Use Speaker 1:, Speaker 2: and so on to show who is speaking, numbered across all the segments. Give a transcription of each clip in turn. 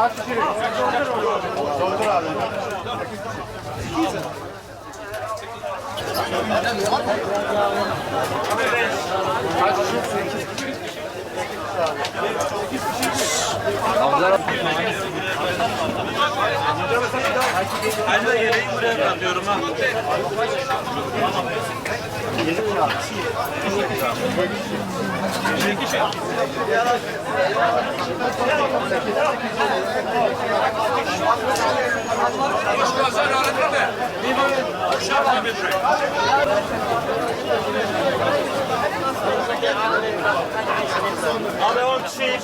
Speaker 1: Doldur abi.
Speaker 2: Ben de yeleği buraya bırakıyorum ha. Abi 10 kişi.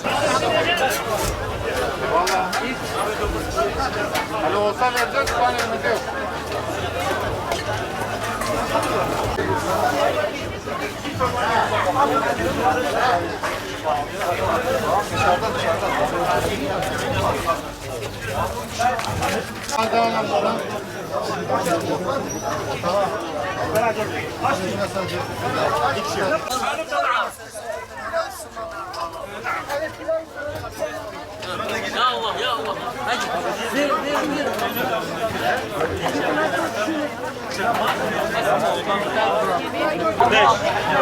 Speaker 1: Hani olsa vereceğiz, şu an elimizde yok. Hadi anlamda.
Speaker 3: Ya Allah ya Allah. Hadi. Ver.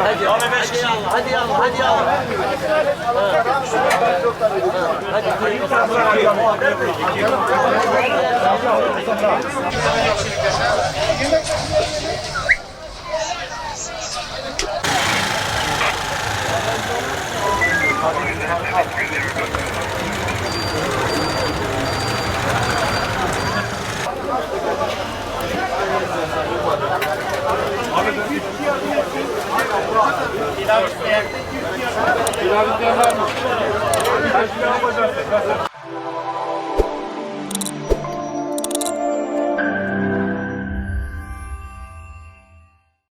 Speaker 3: Hadi.
Speaker 2: Abi 5 kişi.
Speaker 3: Hadi ya Allah.